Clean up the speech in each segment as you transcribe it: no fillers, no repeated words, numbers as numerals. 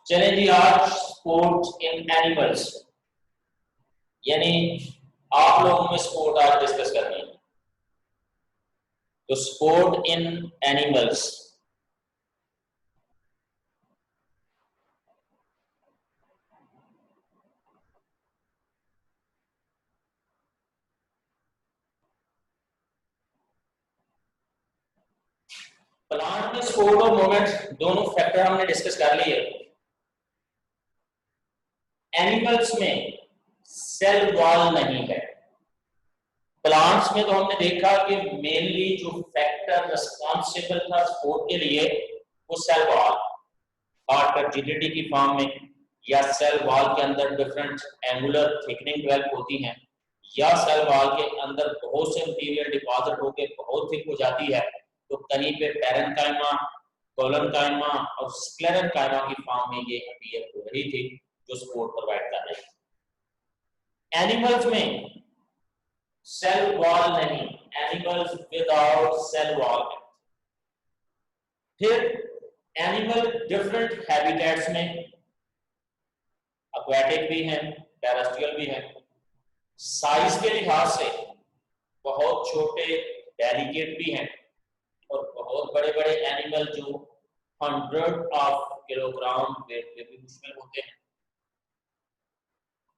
चलें जी, आज sports in animals यानी आप लोगों में स्पोर्ट आज डिस्कस करनी है। तो स्पोर्ट इन एनिमल्स, प्लांट में स्पोर्ट और मूवमेंट दोनों फैक्टर हमने डिस्कस कर लिए। एनिमल्स में सेल वॉल नहीं है। प्लांट्स में तो हमने देखा कि मेनली जो फैक्टर रिस्पॉन्सिबल था स्पोर्ट के लिए वो सेल वॉल, हार्ट का जिडिटी की फॉर्म में, या सेल वॉल के अंदर डिफरेंट एंगुलर थिकनिंग डेवलप होती हैं, या सेल वॉल के अंदर बहुत से मटेरियल डिपॉजिट होकर बहुत थिक हो जाती है, तो कहीं पे पैरेन्काइमा, कोलनकाइमा और स्क्लेरेन्काइमा की फॉर्म में ये अपीयर हो रही थी जो सपोर्ट प्रोवाइड कर रही थी। एनिमल्स में सेल वॉल नहीं, एनिमल्स विदाउट सेल वॉल। फिर एनिमल डिफरेंट हैबिटेट्स में, एक्वाटिक भी हैं, टेरेस्ट्रियल भी हैं, साइज के लिहाज से बहुत छोटे डेलिकेट भी हैं और बहुत बड़े बड़े एनिमल जो 100 किलोग्राम वेट के भी मुश्किल होते हैं।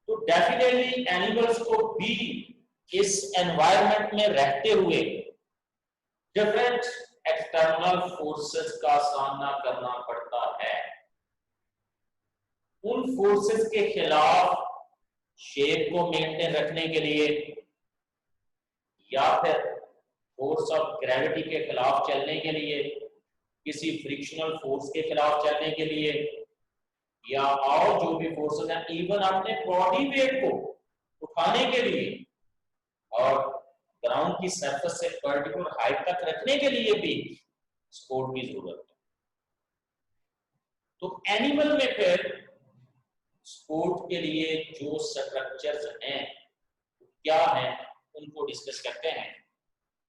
तो डेफिनेटली एनिमल्स को भी इस एनवायरनमेंट में रहते हुए डिफरेंट एक्सटर्नल फोर्सेस का सामना करना पड़ता है। उन फोर्सेस के खिलाफ शेप को मेंटेन रखने के लिए, या फिर फोर्स ऑफ ग्रेविटी के खिलाफ चलने के लिए, किसी फ्रिक्शनल फोर्स के खिलाफ चलने के लिए, या और जो भी फोर्सेस हैं, इवन अपने बॉडी वेट को उठाने के लिए और ग्राउंड की सरफेस से पर्टिकुलर हाइट तक रखने के लिए भी सपोर्ट की जरूरत है। तो एनिमल में फिर सपोर्ट के लिए जो स्ट्रक्चर्स हैं क्या हैं उनको डिस्कस करते हैं।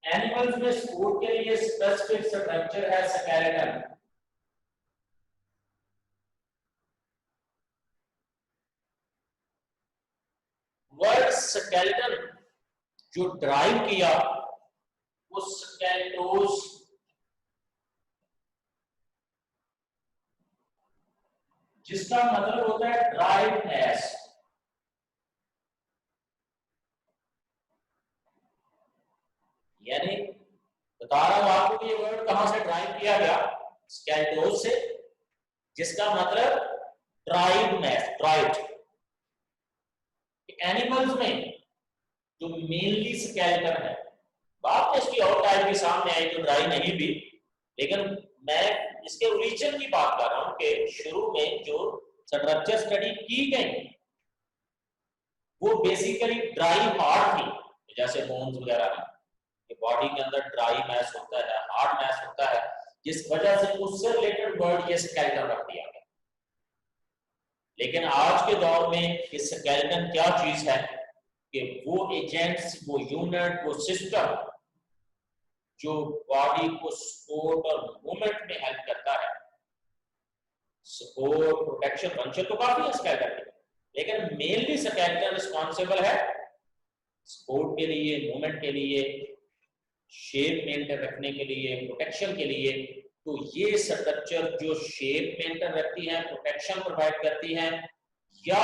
एनिमल्स में सपोर्ट के लिए स्पेसिफिक स्ट्रक्चर है स्केलेटन। वर्ड स्केलेटन जो ड्राइव किया वो स्केलेटोस, जिसका मतलब होता है ड्राइवनेस। यानी बता रहा हूं आपको कि ये वर्ड कहां से ड्राइव किया गया, स्केलेटोस से, जिसका मतलब ड्राइवनेस, ड्राइव। एनिमल्स में जो मेनली स्केलेटन है, बात में इसकी और टाइप भी सामने आई जो ड्राई नहीं भी, लेकिन मैं इसके ओरिजिन की बात कर रहा हूं कि शुरू में जो स्ट्रक्चर स्टडी की गई वो बेसिकली ड्राई हार्ड थी, जैसे बोन्स वगैरह है कि बॉडी के अंदर ड्राई मैस होता है, हार्ड मैस होता है, जिस वजह से उससे रिलेटेड वर्ड ये स्केलेटन रख दिया गया। लेकिन आज के दौर में ये स्केलेटन क्या चीज है कि वो एजेंट्स, वो यूनिट, वो सिस्टम जो बॉडी को सपोर्ट और मूवमेंट में हेल्प करता है। सपोर्ट, प्रोटेक्शन, फंक्शन तो काफी है स्केलेटन के, लेकिन मेनली स्केलेटन रिस्पॉन्सिबल है सपोर्ट के लिए, मूवमेंट के लिए, शेप मेंटेन रखने के लिए, प्रोटेक्शन के लिए। तो ये स्ट्रक्चर जो शेप मेंटेन रखती है, प्रोटेक्शन प्रोवाइड करती है, या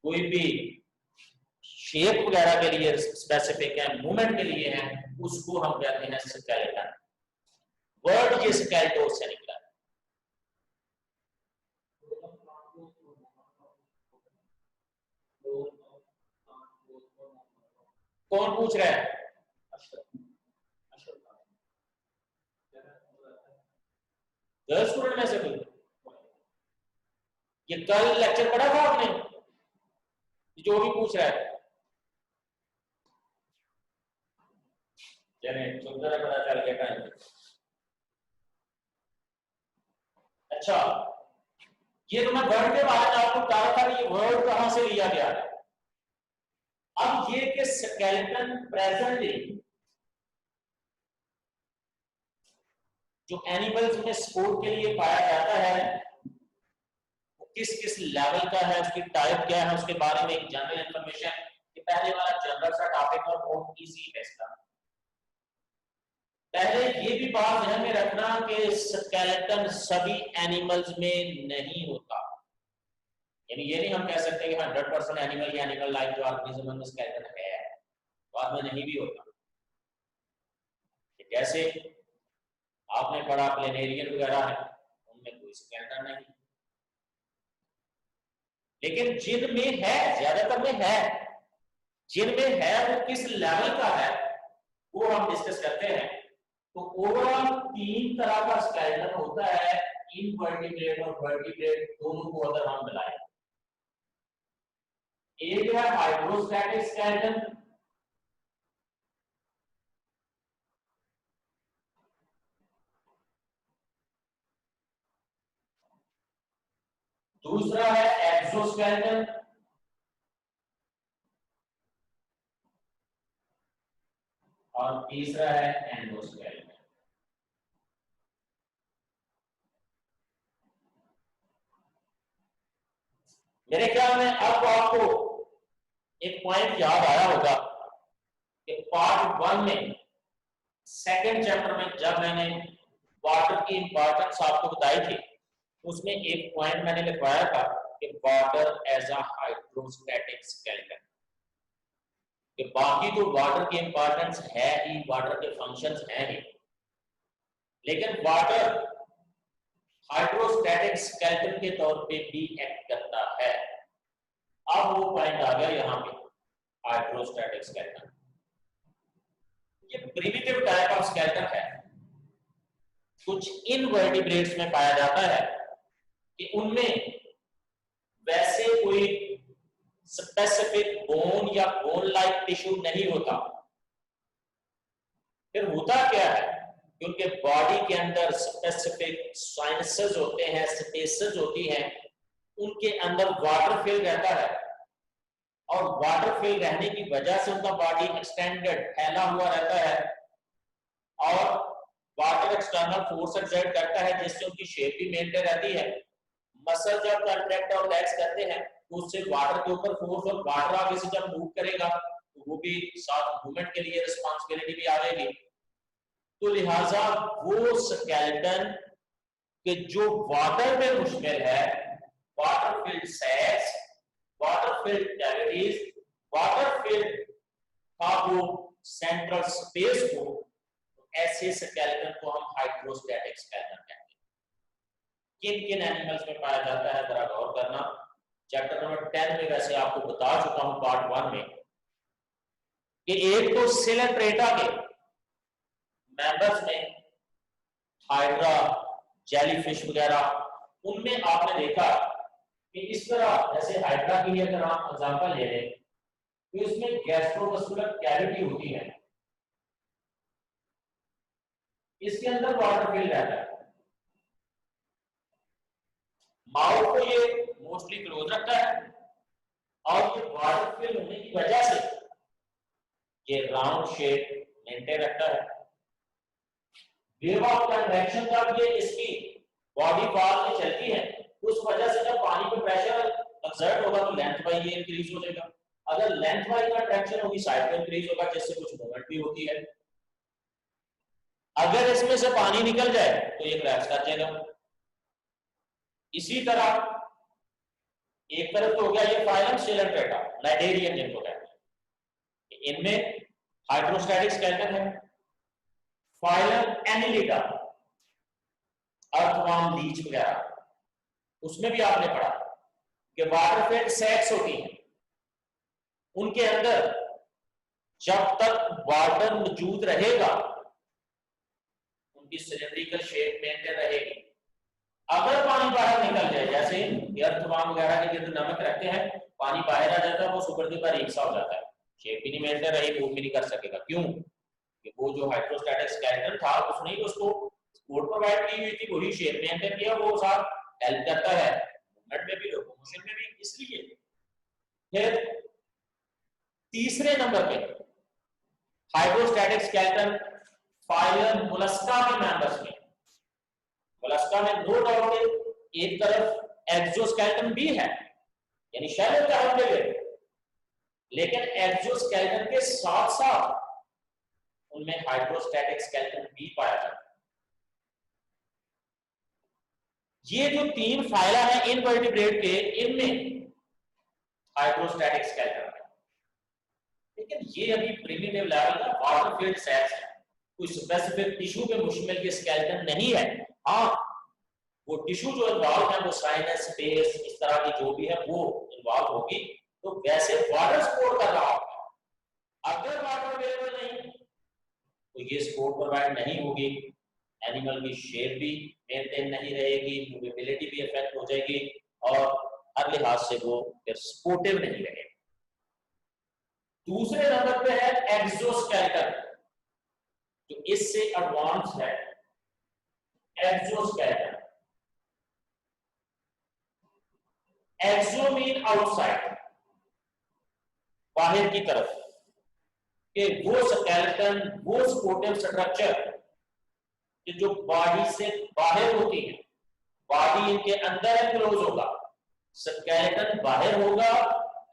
कोई भी शेप वगैरह के लिए स्पेसिफिक है, मूवमेंट के लिए है, उसको हम कहते हैं स्केलेटन। वर्ड ये स्केलेटोस से निकला है। कौन पूछ रहा है? 10 स्टूडेंट में से कोई? ये कल लेक्चर पढ़ा था आपने? जो भी पूछ रहा है चलिए सुंदर पता चल गया टाइम। अच्छा, ये तो मैं वर्ड के बारे में आपको बता रहा था कि ये वर्ड कहां से लिया गया है। अब ये कि स्केलेटन प्रेजेंटली जो एनिमल्स में सपोर्ट के लिए पाया जाता है वो किस किस लेवल का है, उसकी टाइप क्या है, उसके बारे में एक जनरल इंफॉर्मेशन। ये पहले वाला जनरल सा टॉपिक और बहुत इजी है इसका। पहले ये भी बात ध्यान में रखना कि स्केलेटन सभी एनिमल्स में नहीं होता, यानी ये नहीं हम कह सकते कि 100% एनिमल या एनिमल लाइफ जो ऑर्गेनिज्म में स्केलेटन है, बाद में नहीं भी होता। जैसे आपने पढ़ा प्लेनेरियन वगैरह है, उनमें कोई स्केलेटन नहीं, लेकिन जिनमें है, ज्यादातर में है, जिनमें है वो किस लेवल का है वो हम डिस्कस करते हैं। तो ओवरऑल 3 तरह का स्केलेटन होता है, इनवर्टिब्रेट और वर्टिब्रेट दोनों को अगर हम मिलाएं। एक है हाइड्रोस्टैटिक स्केलेटन, दूसरा है एक्सोस्केलेटन, और तीसरा है एंडोस्केलेटन। मेरे ख्याल में अब आपको एक पॉइंट याद आया होगा कि पार्ट 1 में सेकंड चैप्टर में जब मैंने वाटर की इंपॉर्टेंस आपको बताई थी, उसमें एक पॉइंट मैंने लिखवाया था कि water as a hydrostatic skeleton. कि बाकी तो वाटर की इंपॉर्टेंस है ही, वाटर के फंक्शंस हैं ही, लेकिन वाटर हाइड्रोस्टैटिक स्केलेटन के तौर पे भी एक्ट करता है। अब वो पॉइंट आ गया यहाँ पे, हाइड्रोस्टैटिक स्केलेटन। ये प्रिमिटिव टाइप ऑफ स्केलेटन है, कुछ इनवर्टिब्रेट्स में पाया जाता है कि उनमें वैसे कोई स्पेसिफिक बोन या बोन लाइक टिश्यू नहीं होता। फिर होता क्या है कि उनके बॉडी के अंदर स्पेसिफिक साइनसेस होते हैं, स्पेसेस होती हैं, उनके अंदर वाटर फिल रहता है, और वाटर फिल रहने की वजह से उनका बॉडी एक्सटेंडेड फैला हुआ रहता है, और वाटर एक्सटर्नल फोर्स एक्सर्ट करता है जिससे उनकी शेप भी मेंटेन रहती है। मसल जब कंट्रैक्ट और रिलैक्स करते हैं तो उससे वाटर के ऊपर फोर्स, और वाटर आगे से जब मूव करेगा तो वो भी साथ मूवमेंट के लिए रिस्पांसिबिलिटी भी आएगी। तो लिहाजा वो स्केलेटन के जो वाटर में मुश्किल है, water filled sacs, water filled cavities, water filled का वो सेंट्रल स्पेस को, ऐसे स्केलेटन को हम हाइड्रोस्टैटिक स्केलेटन कहते हैं। किन किन एनिमल्स में पाया जाता है जरा गौर करना। चैप्टर नंबर 10 में वैसे आपको बता चुका हूं पार्ट 1 में कि एक तो सिलेंट्रेटा के मेंबर्स में हाइड्रा, जेलीफिश वगैरह, उनमें आपने देखा कि इस तरह जैसे हाइड्रा की अगर आप एग्जांपल ले लें तो इसमें गैस्ट्रोमस्कुलर कैविटी होती है, इसके अंदर वाटर फिल रहता है, माउथ को ये मोस्टली क्लोज रखता है, और ये वाटर फिल होने की वजह से ये राउंड शेप मेंटेन रखता है। वेव ऑफ कंट्रैक्शन जब ये इसकी बॉडी पार्ट में चलती है, उस वजह से जब पानी पे प्रेशर एक्सर्ट होगा तो लेंथ बाय ये इंक्रीज हो जाएगा। अगर लेंथ बाय कंट्रैक्शन होगी, साइड पे इंक्रीज होगा, जिससे कुछ मूवमेंट भी होती है। अगर इसमें से पानी निकल जाए तो ये क्रैश कर जाएगा। इसी तरह एक तरफ तो हो गया ये फाइलम सिलेंट्रेटा, नाइडेरियन जिनको कहते हैं, इनमें हाइड्रोस्टैटिक स्केलेटन है। फाइलम एनिलिडा, अर्थवर्म, लीच वगैरह, उसमें भी आपने पढ़ा कि वाटर फिल्ड सैक्स होती हैं, उनके अंदर जब तक वाटर मौजूद रहेगा उनकी सिलेंड्रिकल शेप मेंटेन रहेगी। अगर पानी बाहर निकल जाए, जैसे अर्थवर्म वगैरह के गिर्द नमक रखते हैं, पानी बाहर आ जाता है, वो सुपर डुपर एक सा हो जाता है, शेप भी नहीं मेंटेन रहेगी, मूव भी नहीं कर सकेगा। क्यों? कि वो जो हाइड्रोस्टैटिक स्केलेटन था उसने ही उसको सपोर्ट प्रोवाइड की हुई थी, वही शेप मेंटेन किया, वो साथ हेल्प करता है मूवमेंट में भी, लोकोमोशन में भी। इसलिए फिर तीसरे नंबर पे हाइड्रोस्टैटिक स्केलेटन फाइलम मोलस्का के मेंबर्स में। मोलस्का में नो डाउट एक तरफ एक्सोस्केलेटन भी है, यानी शेल होता है उनके लिए, लेकिन एक्सोस्केलेटन के साथ साथ उनमें हाइड्रोस्टैटिक स्केलेटन भी पाया जाता है। ये जो 3 फाइला है इनवर्टिब्रेट के, इनमें हाइड्रोस्टैटिक स्केलेटन है, लेकिन ये अभी प्रिमिटिव लेवल का वाटर फील्ड सेल्स है, कोई स्पेसिफिक टिश्यू पे मुश्तमिल के स्केलेटन नहीं है। हाँ, वो टिश्यू जो इन्वॉल्व है वो साइनस, स्पेस, इस तरह की जो भी है वो इन्वॉल्व होगी, तो वैसे वाटर स्पोर्ट कर रहा होगा। अगर वाटर अवेलेबल नहीं तो ये सपोर्ट प्रोवाइड नहीं होगी, एनिमल की शेप भी मेंटेन नहीं रहेगी, मूवेबिलिटी भी इफेक्ट हो जाएगी और हर लिहाज से वो फिर सपोर्टिव नहीं रहेगा। दूसरे नंबर पे है एक्सोस्केलेटन, जो इससे एडवांस है। एक्सोस्केलेटन, एक्सो मीन आउटसाइड, बाहर की तरफ के वो स्केलेटन, वो सपोर्टिव स्ट्रक्चर जो बॉडी से बाहर होती है, बॉडी इनके अंदर एनक्लोज होगा, स्केलेटन बाहर होगा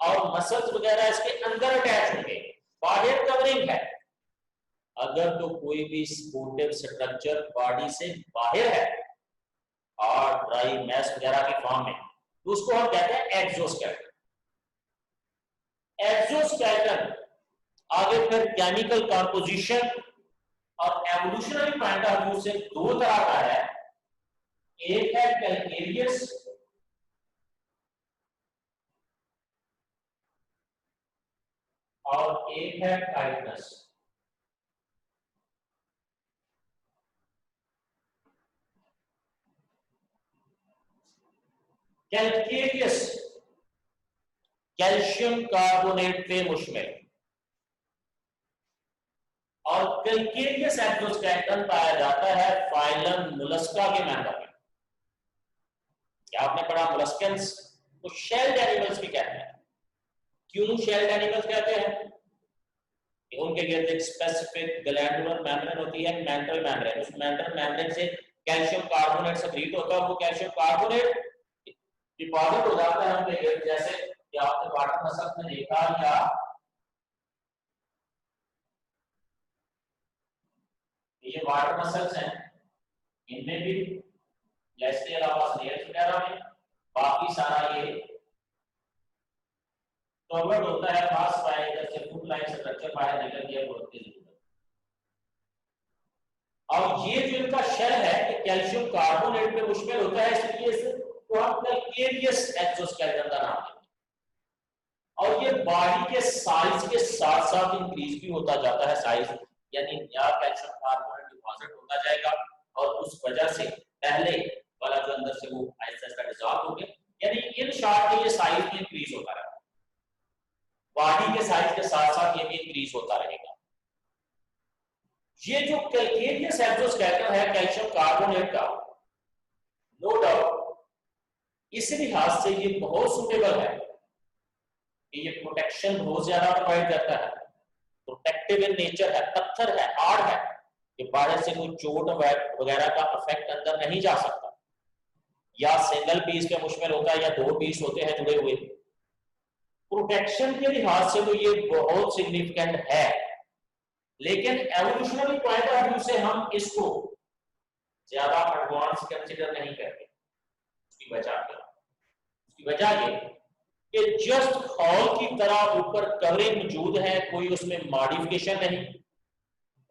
और मसल्स वगैरह इसके अंदर अटैच होंगे, बाहर कवरिंग है। अगर तो कोई भी सपोर्टिव स्ट्रक्चर बॉडी से बाहर है और ड्राई मैस वगैरह के फॉर्म में, तो उसको हम कहते हैं एक्सोस्केलेटन। एक्सोस्केलेटन आगे फिर केमिकल कंपोजिशन और एवोल्यूशनरी पॉइंट ऑफ व्यू से 2 तरह का है, एक है कैलकेरियस और एक है काइटनस। कैलकेरियस कैल्शियम कार्बोनेट पे मुश्तमिल और कैलकेरियस एक्सोस्केलेटन पाया जाता है फाइलम मोलस्का के मेंबर में। क्या आपने पढ़ा मोलस्केंस को शेल्ड एनिमल्स भी कहते हैं। क्यों शेल्ड एनिमल्स कहते हैं? कि उनके गिर्द एक स्पेसिफिक ग्लैंडुलर मेम्ब्रेन होती है, मेंटल मेम्ब्रेन। उस मेंटल मेम्ब्रेन से कैल्शियम कार्बोनेट सेक्रीट होता है, वो कैल्शियम कार्बोनेट डिपॉजिट हो जाता है उनके गिर्द, जैसे कि आपने वाटर मसल में देखा, या ये वाटर मसल्स हैं, इनमें भी या इसके अलावा स्नेल्स वगैरह में बाकी सारा ये कवर्ड होता है, खास पाए इधर से फुट लाइन स्ट्रक्चर बाहर निकल गया होती है। और ये जो इनका शेल है ये कैल्शियम कार्बोनेट पे मुश्तमिल होता है, इसलिए इसे तो हम कैलकेरियस एक्सोस्केलेटन का नाम देते हैं। और ये बॉडी के साइज के साथ साथ इंक्रीज भी होता जाता है साइज, यानी नया कैल्शियम कार्बोनेट डिपॉजिट होता जाएगा और उस वजह से पहले वाला जो अंदर से वो आहिस्ता आहिस्ता डिसॉल्व हो गया, यानी इन शॉर्ट में ये साइज में इंक्रीज होता रहेगा, बॉडी के साइज के साथ साथ ये भी इंक्रीज होता रहेगा। ये जो कैलकेरियस एक्सोस्केलेटन है कैल्शियम कार्बोनेट का, नो डाउट इस लिहाज से ये बहुत सुटेबल है कि ये प्रोटेक्शन बहुत ज्यादा प्रोवाइड करता है, प्रोटेक्टिव इन नेचर है, पत्थर है, हार्ड है कि बाहर से कोई चोट वगैरह का इफेक्ट अंदर नहीं जा सकता, या सिंगल पीस पे मुश्तमिल होता है या 2 पीस होते हैं जुड़े हुए। प्रोटेक्शन के लिहाज से तो ये बहुत सिग्निफिकेंट है, लेकिन एवोल्यूशनरी पॉइंट ऑफ व्यू से हम इसको ज्यादा एडवांस कंसीडर नहीं करते। उसकी वजह ये कि जस्ट हॉल की तरह ऊपर कवरिंग मौजूद है, कोई उसमें मॉडिफिकेशन नहीं,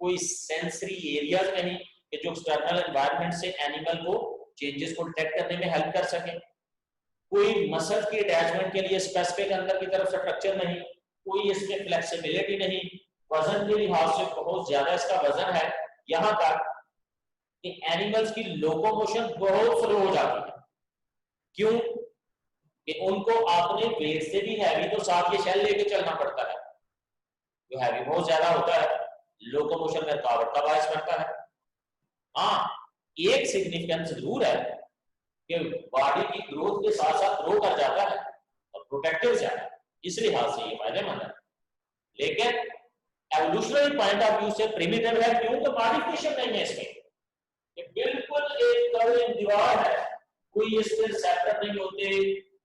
कोई सेंसरी एरियाज नहीं कि जो एक्सटर्नल एनवायरनमेंट से एनिमल को चेंजेस को डिटेक्ट करने में हेल्प कर सके, कोई मसल की अटैचमेंट के लिए स्पेसिफिक अंदर की तरफ स्ट्रक्चर नहीं, कोई इसमें फ्लेक्सिबिलिटी नहीं, वजन के लिहाज से बहुत ज्यादा इसका वजन है, यहां तक कि एनिमल्स की लोकोमोशन बहुत स्लो हो जाती है। क्यों? कि उनको अपने वेट से भी हैवी तो साथ ये शेल लेके चलना पड़ता है, जो हैवी बहुत ज्यादा होता है, लोकोमोशन में रुकावट का बायस बनता है। हाँ, एक सिग्निफिकेंस जरूर है कि बॉडी की ग्रोथ के साथ साथ ग्रो कर जाता है और प्रोटेक्टिव ज्यादा है, इस लिहाज से ये फायदेमंद है। लेकिन एवोल्यूशनरी पॉइंट ऑफ व्यू से प्रिमिटिव है, क्यों? तो मॉडिफिकेशन नहीं है इसमें, ये बिल्कुल एक कवरिंग दीवार है कोई इससे रिसेप्टर नहीं होते,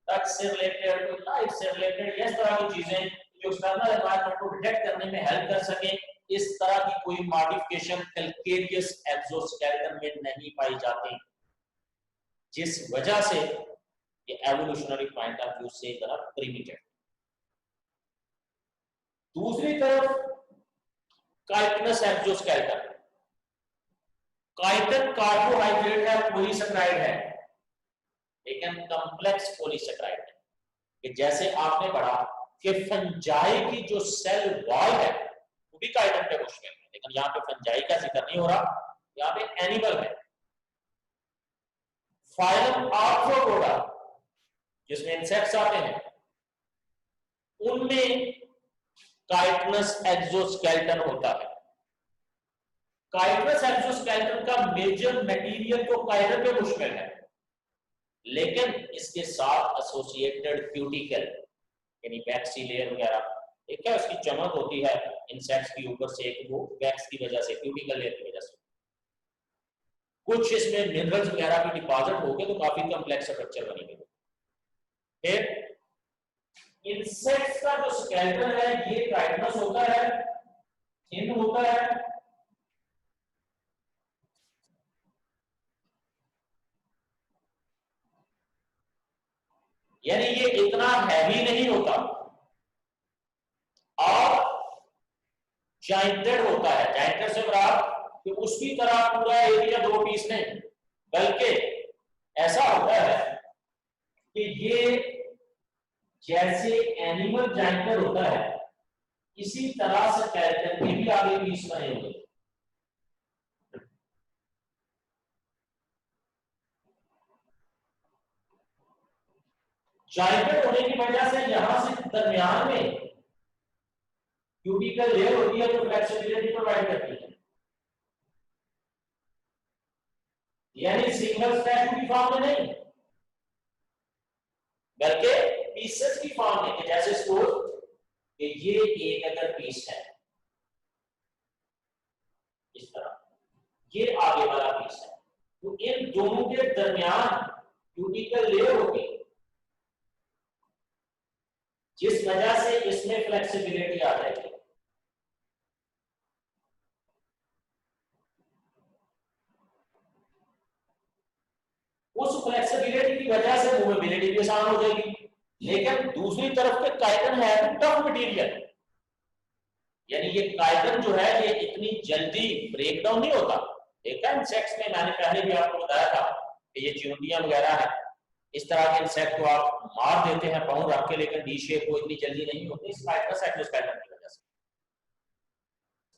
टच से रिलेटेड, कोई लाइट से रिलेटेड, इस तरह की चीजें जो एक्सटर्नल एनवायरनमेंट को डिटेक्ट करने में हेल्प कर सके, इस तरह की कोई मॉडिफिकेशन कैलकेरियस एक्सोस्केलेटन में नहीं पाई जाती, जिस वजह से ये एवोल्यूशनरी पॉइंट ऑफ व्यू से जरा प्रिमिटिव। दूसरी तरफ काइटिनस एक्सोस्केलेटन, काइटिन कार्बोहाइड्रेट है, पॉलीसेकेराइड है, लेकिन कॉम्प्लेक्स पॉलीसेकेराइड है। कि जैसे आपने पढ़ा कि फंजाई की जो सेल वॉल है वो भी काइटिन पे मुश्किल है, लेकिन यहाँ पे फंजाई का जिक्र नहीं हो रहा, यहाँ पे एनिमल है। फाइलम आर्थ्रोपोडा जिसमें इंसेक्ट्स आते हैं, उनमें काइटिनस एक्सोस्केलेटन होता है। काइटिनस एक्सोस्केलेटन का मेजर मटेरियल तो काइटिन पे मुश्किल है, लेकिन इसके साथ एसोसिएटेड क्यूटिकल यानी वैक्सी लेयर वगैरह, एक है उसकी चमक होती है इंसेक्ट्स के ऊपर से, एक वो वैक्स की वजह से, क्यूटिकल लेयर की वजह से, कुछ इसमें मिनरल्स वगैरह भी डिपॉजिट हो गए तो काफी कॉम्प्लेक्स स्ट्रक्चर बनेंगे। फिर इंसेक्ट्स का जो स्केलेटन है ये काइटिनस होता है, थिन होता है, यानी ये इतना हैवी नहीं होता, और जॉइंटेड होता है। जॉइंटेड से बराबर कि उसकी तरह पूरा एरिया दो पीस नहीं, बल्कि ऐसा होता है कि ये जैसे एनिमल जॉइंटेड होता है इसी तरह से स्केलेटन के भी आगे पीस बने होंगे। जॉइंटेड होने की वजह से यहां से दरमियान में क्यूटिकल लेयर होती है जो फ्लेक्सिबिलिटी प्रोवाइड करती है, यानी सिंगल स्टैचू की फॉर्म में नहीं बल्कि पीसेस की फॉर्म में। जैसे सपोज कि ये एक अगर पीस है इस तरह, ये आगे वाला पीस है, तो इन दोनों के दरमियान क्यूटिकल लेयर होगी, जिस वजह से इसमें फ्लेक्सिबिलिटी आ जाएगी। उस फ्लेक्सिबिलिटी की वजह से मूवेबिलिटी भी आसान हो जाएगी। लेकिन दूसरी तरफ के काइटिन है टफ मटेरियल, यानी ये काइटिन जो है ये इतनी जल्दी ब्रेक डाउन नहीं होता। देखा इंसेक्ट्स में, मैंने पहले भी आपको बताया था कि ये चिंटियां वगैरह है, इस तरह के इंसेक्ट को आप मार देते हैं पाँव रख के, लेकिन डी शेप को इतनी जल्दी नहीं होती इस काइटिनस एक्सोस्केलेटन की वजह से।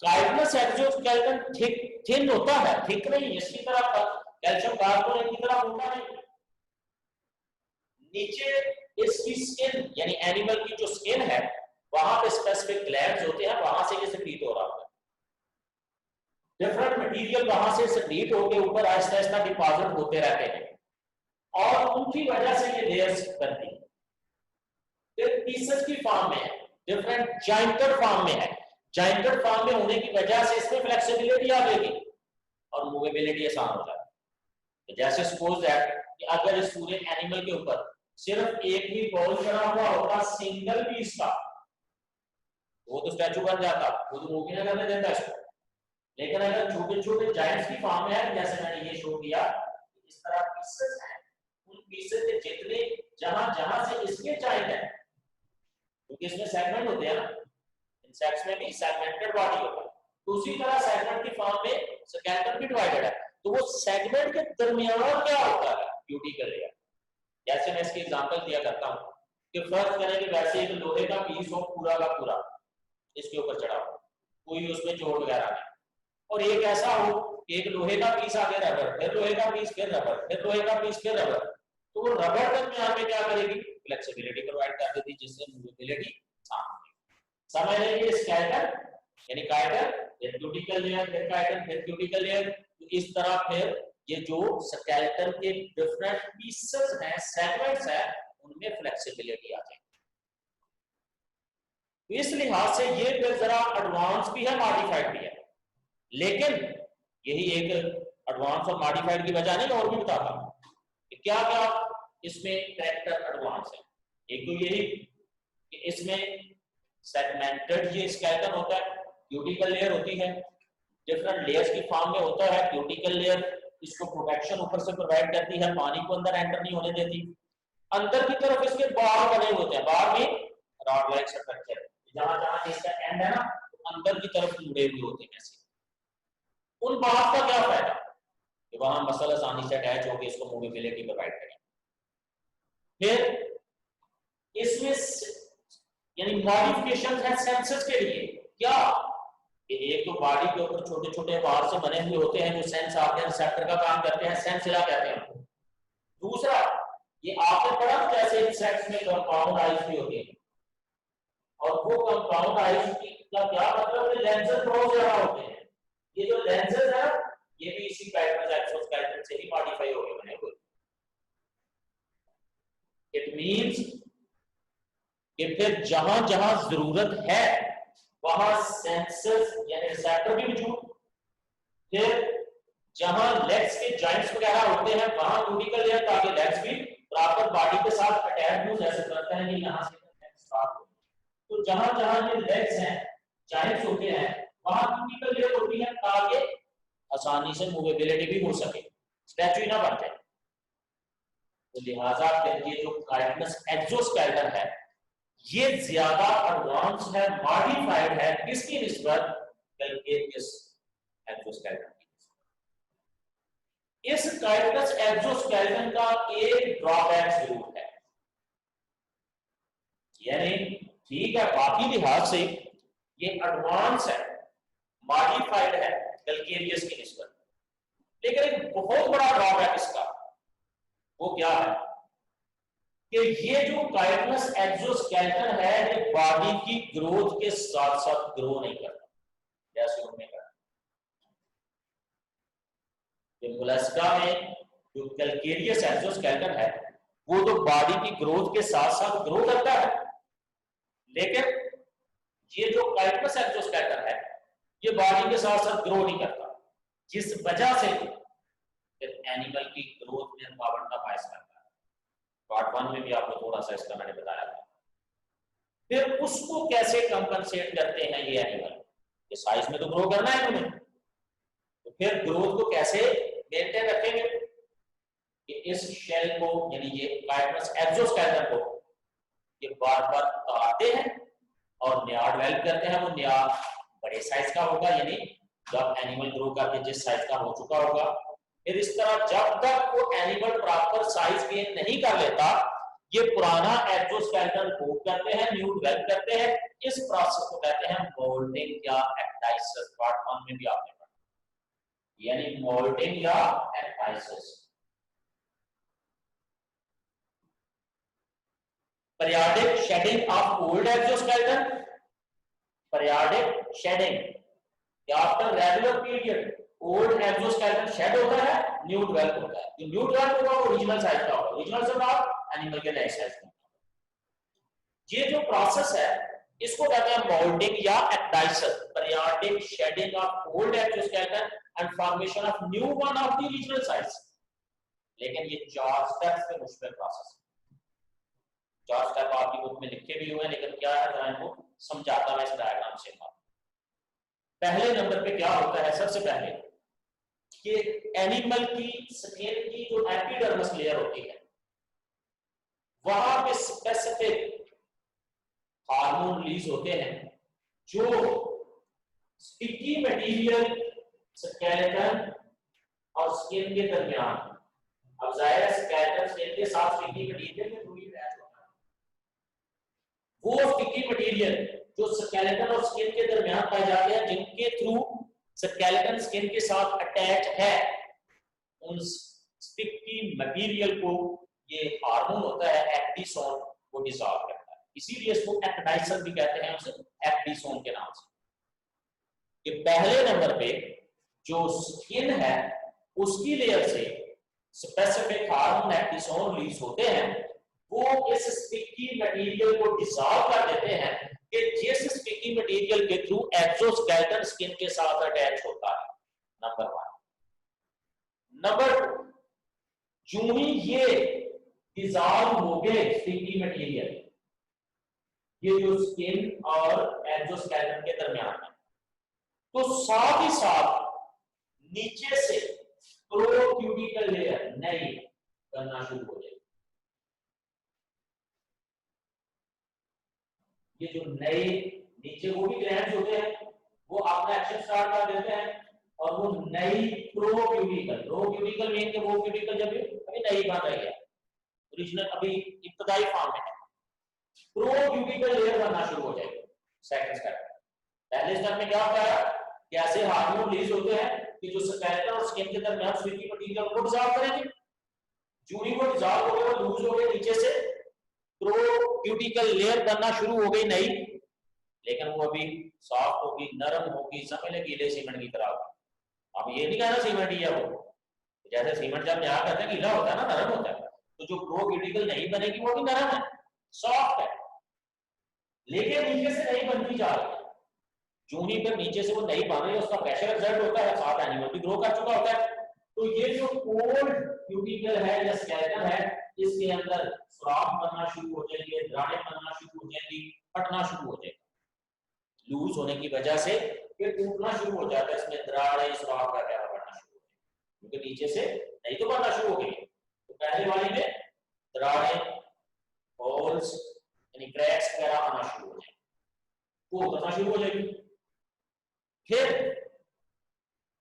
काइटिनस एक्सोस्केलेटन थिन होता है, थिक नहीं, इसकी तरह कैल्शियम कार्बोनेट की तरह मोटा नहीं। नीचे इसकी स्किन यानी एनिमल की जो स्किन है वहां पे स्पेसिफिक ग्लैंड्स होते हैं, वहां से ये सेक्रीट हो रहा होता है। डिफरेंट मटेरियल वहां से सेक्रीट होकर ऊपर आहिस्ता आहिस्ता डिपॉजिट होते रहते हैं और उनकी वजह से ये लेयर्स बनती है। फिर पीसेस की फॉर्म में है, डिफरेंट जॉइंटेड फॉर्म में है। जॉइंटेड फॉर्म में होने की वजह से इसमें फ्लेक्सिबिलिटी आ जाएगी और मूवेबिलिटी आसान हो जाएगी। तो जैसे सपोज दैट कि अगर इस पूरे एनिमल के ऊपर सिर्फ एक ही बॉल चढ़ा हुआ होता सिंगल पीस का, वो तो स्टैचू बन जाता, वो तो मूव नहीं करने देता इसको। लेकिन अगर छोटे छोटे जायंट्स की फॉर्म में है, जैसे मैंने ये शो किया, इस तरह पीसेस हैं, उन पीसेस के जितने जहां जहां से इसके जायंट है, क्योंकि इसमें सेगमेंट होते हैं ना, इंसेक्ट्स में भी सेगमेंटेड बॉडी होता है, तो उसी तरह सेगमेंट की फॉर्म में स्केलेटन भी डिवाइडेड है। तो वो सेगमेंट के दरमियान क्या होता है, क्यूटिकल लेयर। जैसे मैं इसकी एग्जांपल दिया करता हूं कि फर्ज करें कि वैसे एक लोहे का पीस हो पूरा का पूरा इसके ऊपर चढ़ा हो, कोई उसमें जोड़ वगैरह नहीं, और एक ऐसा हो एक लोहे का पीस आगे रबर, फिर लोहे का पीस, फिर रबर, फिर लोहे का पीस, फिर रबर, तो वो रबर दरमियान में क्या करेगी, फ्लेक्सिबिलिटी प्रोवाइड कर देती, जिससे मूवेबिलिटी आसान होगी। समझ रहे हैं स्केलेटन यानी काइटिन, फिर क्यूटिकल लेयर, फिर काइटिन, फिर क्यूटिकल लेयर। तो इस तरह फिर ये जो स्केलेटन के डिफरेंट पीसेस हैं, सेगमेंट्स हैं, उनमें फ्लेक्सिबिलिटी आ जाएगी। तो इस लिहाज से ये फिर जरा एडवांस भी है, मॉडिफाइड भी है, लेकिन यही एक एडवांस और मॉडिफाइड की वजह नहीं, और भी बताता हूं कि क्या क्या इसमें कैरेक्टर एडवांस है? एक तो यही कि इसमें सेगमेंटेड ये स्केलेटन होता है, क्यूटिकल लेयर होती है, डिफरेंट लेयर्स की फॉर्म में होता है। क्यूटिकल लेयर इसको प्रोटेक्शन ऊपर से प्रोवाइड करती है, पानी को अंदर एंटर नहीं होने देती। अंदर की तरफ इसके बार बने होते हैं, बार में रॉड लाइक स्ट्रक्चर, जहां जहां इसका एंड है ना, तो अंदर की तरफ मुड़े हुए होते हैं ऐसे। उन बार का क्या फायदा कि वहां मसल आसानी से अटैच होकर इसको मूवेबिलिटी प्रोवाइड करें। फिर इसमें यानी मॉडिफिकेशन है सेंसर्स के लिए। क्या कि एक तो बॉडी के ऊपर छोटे छोटे बार से बने हुए होते हैं जो सेंस आते हैं, रिसेप्टर का काम करते हैं, सेंसिला कहते हैं उनको। दूसरा, ये आपने पढ़ा जैसे इंसेक्ट्स में कंपाउंड आइज भी होती है, और वो कंपाउंड आइज की का क्या मतलब है, लेंसेज बहुत ज्यादा होते हैं। ये जो लेंसेज है ये भी इसी पैटर्न एक्सोस्केलेटन से ही मॉडिफाई हो गए बने हुए। इट मींस कि फिर जहां जहां जरूरत है वहां सेंसर्स यानी रिसेप्टर भी मौजूद। फिर जहां लेग्स के जॉइंट्स वगैरह होते हैं वहां क्यूटिकल लेयर, ताकि लेग्स भी प्रॉपर बॉडी के साथ अटैच हो, जैसे करते हैं कि यहां से स्टार्ट हो। तो जहां जहां ये लेग्स हैं, जॉइंट्स होते हैं, वहां क्यूटिकल लेयर होती है ताकि आसानी से मूवेबिलिटी भी हो सके, स्टैचू ना बन जाए। तो लिहाजा ये जो काइटनस एक्सोस्केलेटन है ये ज्यादा एडवांस है, मॉडिफाइड है, किसकी निस्बत? कैल्केरियस एक्सोस्केलेटन की। इस काइटनस एक्सोस्केलेटन का एक ड्रॉबैक जरूर है, यानी ठीक है बाकी लिहाज से ये एडवांस है, मॉडिफाइड है कैल्केरियस की निस्बत, लेकिन एक बहुत बड़ा ड्रॉबैक इसका वो क्या है कि ये जो काइटनस एक्सोस्केलेटन है ये बॉडी की ग्रोथ के साथ साथ ग्रो नहीं करता जैसे उनमें करता। मोलस्का में जो कैल्केरियस एक्सोस्केलेटन है वो तो बॉडी की ग्रोथ के साथ साथ ग्रो करता है, लेकिन ये जो काइटनस एक्सोस्केलेटन है ये बॉडी के साथ साथ ग्रो नहीं करता, जिस वजह से एनिमल की ग्रोथ में रुकावट का बायस करता है। पार्ट 1 में भी आपको थोड़ा सा इसका मैंने बताया था। फिर उसको कैसे कंपनसेट करते हैं ये एनिमल, ये साइज में तो ग्रो करना है उन्हें, तो फिर ग्रोथ को कैसे मेंटेन रखेंगे कि इस शेल को यानी ये काइटनस एक्सोस्केलेटन को ये बार बार काटते हैं और नया डेवलप करते हैं। वो नया बड़े साइज का होगा, यानी जब एनिमल ग्रो करके जिस साइज का हो चुका होगा। फिर इस तरह जब तक वो एनिमल प्रॉपर साइज गेन नहीं कर लेता ये पुराना एक्सोस्केलेटन कोट करते हैं, न्यू डेवलप करते हैं। इस प्रोसेस को कहते हैं मोल्डिंग या एक्टाइसिस। पार्ट 1 में भी आपने पढ़ा, यानी मोल्डिंग या ecdysis. Periodic shedding of old exoskeleton, periodic shedding after regular period old exoskeleton shed होता है, न्यू डेवलप होता है। जो न्यू डेवलप होगा वो ओरिजिनल साइज का होगा, ओरिजिनल से बात एनिमल के नए साइज का। ये जो प्रोसेस है इसको कहते हैं मोल्डिंग या ecdysis, periodic shedding of old exoskeleton and formation of new one of the original size. लेकिन ये 4 स्टेप्स पे मुश्किल प्रोसेस है। 4 स्टेप आपकी बुक में लिखे भी हुए हैं, लेकिन क्या है जरा इनको समझाता मैं इस डायग्राम से। पहले नंबर पे क्या होता है, सबसे पहले कि एनिमल की स्किन की जो एपिडर्मिस लेयर होती है वहां पे स्पेसिफिक हार्मोन रिलीज होते हैं जो स्टिकी मटेरियल स्केलेटन और स्किन के दरमियान, अब जाहिर है स्केलेटन स्किन के साथ स्टिकी मटेरियल में दूरी अटैच होता है, वो स्टिकी मटेरियल जो स्केलेटन और स्किन के दरमियान पाए जाते हैं जिनके थ्रू स्केलेटन स्किन के साथ अटैच है, उन स्टिकी मटेरियल को ये हार्मोन होता है एक्टिसोन वो डिसॉल्व करता है। इसीलिए इसको एक्टाइसिस भी कहते हैं, उसे एक्टिसोन के नाम से। कि पहले नंबर पे जो स्किन है उसकी लेयर से स्पेसिफिक हार्मोन एक्टिसोन रिलीज होते हैं, वो इस स्टिकी मटेरियल को डिसॉल्व कर देते हैं कि जिस स्टिकी मटेरियल के थ्रू एक्सोस्केलेटन स्किन के साथ अटैच होता है। नंबर 1। नंबर 2, जो ही ये डिजॉल्व हो गए स्टिकी मटेरियल, ये जो स्किन और एक्सोस्केलेटन के दरमियान है, तो साथ ही साथ नीचे से प्रोक्यूबिकल लेयर नई बनना शुरू हो जाएगी। ये जो नए नीचे वो भी ग्लैंड्स होते हैं, वो अपना एक्शन स्टार्ट कर देते हैं और वो नई प्रोक्यूबिकल मीन के वो क्यूबिकल जब अभी नहीं बन रही है, ओरिजिनल अभी इब्तदाई फॉर्म में है, प्रोक्यूबिकल लेयर बनना शुरू हो जाएगी। सेकंड स्टेप, पहले स्टेप में क्या होता है कि ऐसे हार्मोन रिलीज होते हैं कि जो स्केलेटन और स्किन के दरमियान स्टिकी मटेरियल को डिसॉल्व करेंगे। जो ही वो डिसॉल्व हो गए, वो लूज हो गए, नीचे से प्रोक्यूबिकल लेयर बनना शुरू हो गई नई, लेकिन वो अभी सॉफ्ट होगी, नरम होगी, समझ ले गीले सीमेंट की तरह। अब ये नहीं कहना सीमेंट ही है वो, जैसे सीमेंट जब यहाँ करते हैं गीला होता है ना, नरम होता है, तो जो प्रोक्यूबिकल नहीं बनेगी वो भी नरम है, सॉफ्ट है, लेकिन नीचे से नहीं बनती जा रही। जो ही पर नीचे से वो नहीं बन रही है, उसका प्रेशर एक्सर्ट होता है, साथ एनिमल भी ग्रो कर चुका होता है, तो ये जो कोल्ड क्यूबिकल है या स्केलेटन है, इसके अंदर सुराख बनना शुरू हो जाएंगे, दरारें बनना शुरू हो जाएंगी, फटना शुरू हो जाएगा। लूज होने की वजह से फिर टूटना शुरू हो जाता है, इसमें दरारें सुराख वगैरह बनना शुरू हो जाएंगे, क्योंकि नीचे से नहीं तो बनना शुरू हो गई। तो पहले वाली में दरारें, होल्स यानी क्रैक्स वगैरह आना शुरू हो जाएंगे, वो उतरना शुरू हो जाएगी। फिर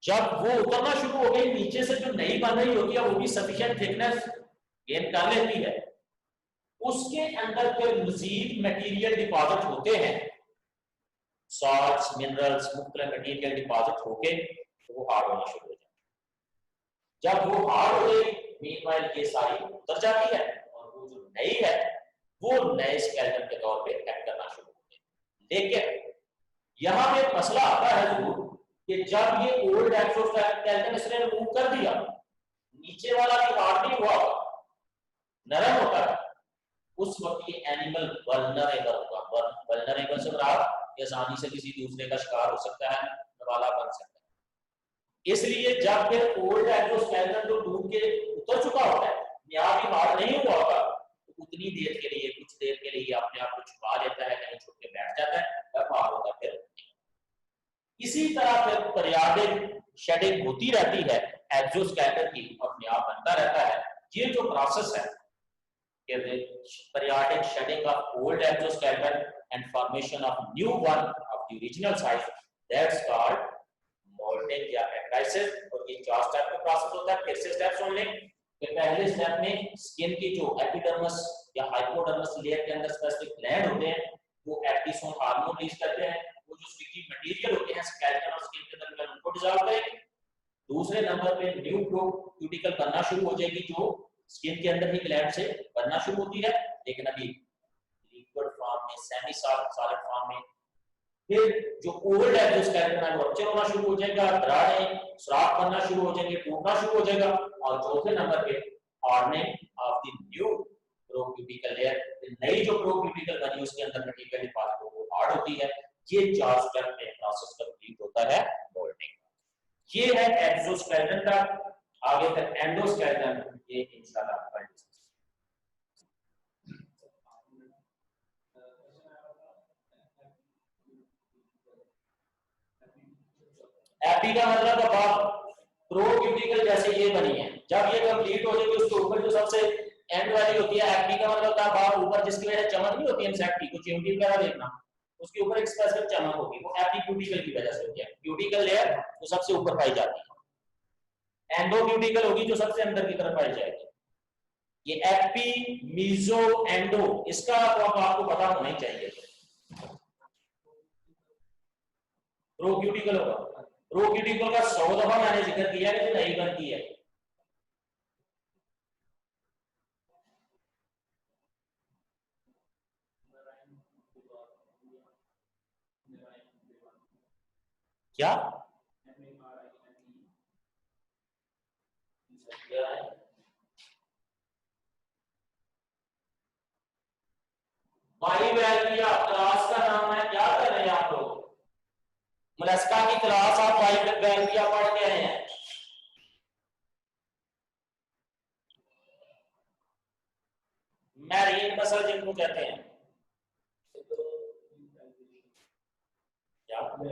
जब वो उतरना शुरू हो गई, नीचे से जो नई बन रही होती है वो भी सफिशिएंट थिकनेस गेन कर लेती है, उसके अंदर फिर मजीद मटेरियल डिपॉजिट होते हैं, सॉल्ट्स, मिनरल्स, मुख्तलिफ मटेरियल डिपॉजिट होके वो हार्ड होना शुरू हो जाता है। जब वो हार्ड हो गई, मीनवाइल ये सारी उतर जाती है और वो जो नई है वो नए स्केलेटन के तौर पे एक्ट करना शुरू होती है। लेकिन यहां पे मसला आता है जरूर कि जब ये ओल्ड एक्सोस्केलेटन इसने रिमूव कर दिया, नीचे वाला भी हार्ड नहीं हुआ, नरम होता है, उस वक्त ये एनिमल वल्नरेबल होगा। वल्नरेबल से मुराद आसानी से किसी दूसरे का शिकार हो सकता है, नवाला बन सकता है। इसलिए जब फिर ओल्ड एक्सोस्केलेटन जो डूब के उतर चुका होता है, यहाँ भी हार्ड नहीं हुआ होगा, तो उतनी देर के लिए, कुछ देर के लिए अपने आप को छुपा लेता है, कहीं छुप के बैठ जाता है, तब हार्ड होता है फिर। इसी तरह फिर पीरियोडिक शेडिंग होती रहती है एक्सोस्केलेटन की, अपने आप बनता रहता है। ये जो प्रोसेस है periodic shedding of old exoskeleton and formation of new one of the original size, that's called molding या apoptosis। और ये 4 स्टेप का प्रोसेस होता है। फिर से स्टेप सुन लें कि पहले स्टेप में स्किन की जो एपिडर्मिस या हाइपोडर्मिस लेयर के अंदर स्पेसिफिक ग्लैंड होते हैं, वो एप्टिसोन हार्मोन रिलीज करते हैं, वो जो स्टिकी मटेरियल होते हैं स्केलेटन और स्किन के दरमियान उनको डिसॉल्व करेंगे। दूसरे नंबर पे न्यू प्रोक्यूटिकल बनना शुरू हो जाएगी, जो स्किन के अंदर ही ग्लैंड से बनना शुरू होती है, लेकिन अभी लिक्विड फॉर्म में, सेमी सॉलिड फॉर्म में। फिर जो ओल्ड एक्सोस्केलेटन है वो रप्चर होना शुरू हो जाएगा, दरारें, सुराख बनना शुरू हो जाएंगे, टूटना शुरू हो जाएगा। और चौथे नंबर पे hardening of the new procuticle layer, नई जो प्रोक्यूटिकल बनी उसके अंदर मटेरियल डिपॉजिट वो हार्ड होती है। ये 4 स्टेप में प्रोसेस कंप्लीट होता है मोल्डिंग। ये है एक्सोस्केलेटन का। आगे तक एंडोस्केलेटन, ये इंशाल्लाह कल डिस्कस। एपी का मतलब अब प्रोक्यूटिकल जैसे ये बनी है, जब ये कंप्लीट हो जाएगी उसके ऊपर जो सबसे एंड वाली होती है, एपी का मतलब था बाहर ऊपर जिसकी वजह से चमक नहीं होती है इंसेक्ट की, कुछ च्युइंगम वगैरह देखना, उसके ऊपर एक स्पेसिफिक चमक होगी, वो एपीक्यूटिकल की वजह से होती है। क्यूटिकल लेयर वो सबसे ऊपर पाई जाती है, एंडोक्यूटिकल होगी जो सबसे अंदर की तरफ पाई जाएगी। ये एपी, मीजो, एंडो, इसका तो आपको पता होना ही चाहिए। प्रोक्यूटिकल होगा, प्रोक्यूटिकल का 100 दफा मैंने जिक्र किया है कि नहीं बनती है। क्या बाइवेल्विया क्लास का नाम है, क्या कर रहे हैं आप लोग? मोलस्का की क्लास आप बाइवेल्विया पढ़ के आए हैं। नस्ल जिनको कहते हैं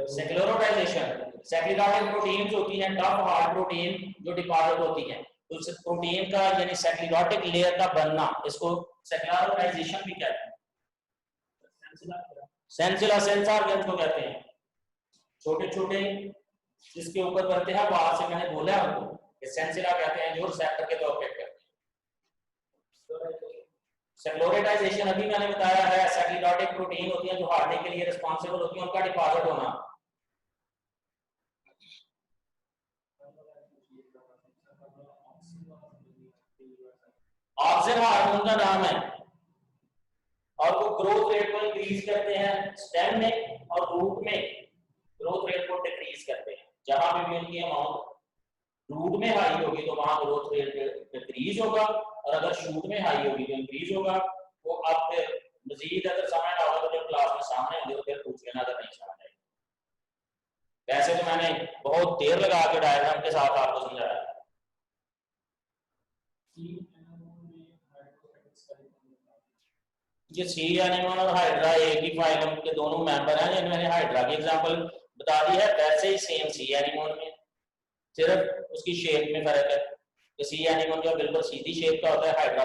सेक्युलराइजेशन, सेक्युलराइज्ड प्रोटीन्स होती हैं, टफ हार्ड प्रोटीन जो डिपॉजिट होती हैं, तो उस प्रोटीन का यानी सेक्युलराइटिक लेयर का बनना, इसको सेक्युलराइजेशन भी कहते हैं। सेंसिला सेंस ऑर्गन्स को कहते हैं, छोटे छोटे जिसके ऊपर बनते हैं, बाहर से मैंने बोला है उनको कि सेंसिला कहते हैं, जो रिसेप्टर के तौर पे करते हैं। सेक्युलराइजेशन अभी मैंने बताया है, सेक्युलराइटिक प्रोटीन होती हैं जो हार्डनिंग के लिए रिस्पांसिबल होती हैं, उनका डिपॉजिट होना। ऑक्सिन हार्मोन का नाम है, और वो ग्रोथ रेट को इंक्रीज करते हैं स्टेम में, और रूट में ग्रोथ रेट को डिक्रीज करते हैं। जहां पे भी उनकी अमाउंट रूट में हाई होगी तो वहां ग्रोथ रेट डिक्रीज होगा, और अगर शूट में हाई होगी तो इंक्रीज होगा। वो आप फिर मजीद अगर समझ ना होगा तो जब क्लास में सामने होंगे तो फिर पूछ लेना अगर नहीं समझ आए। वैसे तो मैंने बहुत देर लगा के डायग्राम के साथ आपको समझाया। ये सी एनिमल और हाइड्रा एक ही फाइलम के दोनों मेंबर हैं, जिनमें मैंने हाइड्रा की एग्जांपल बता दी है, वैसे ही सेम सी एनिमल में सिर्फ उसकी शेप में फर्क है। सी एनिमल जो बिल्कुल सीधी शेप का होता है, हाइड्रा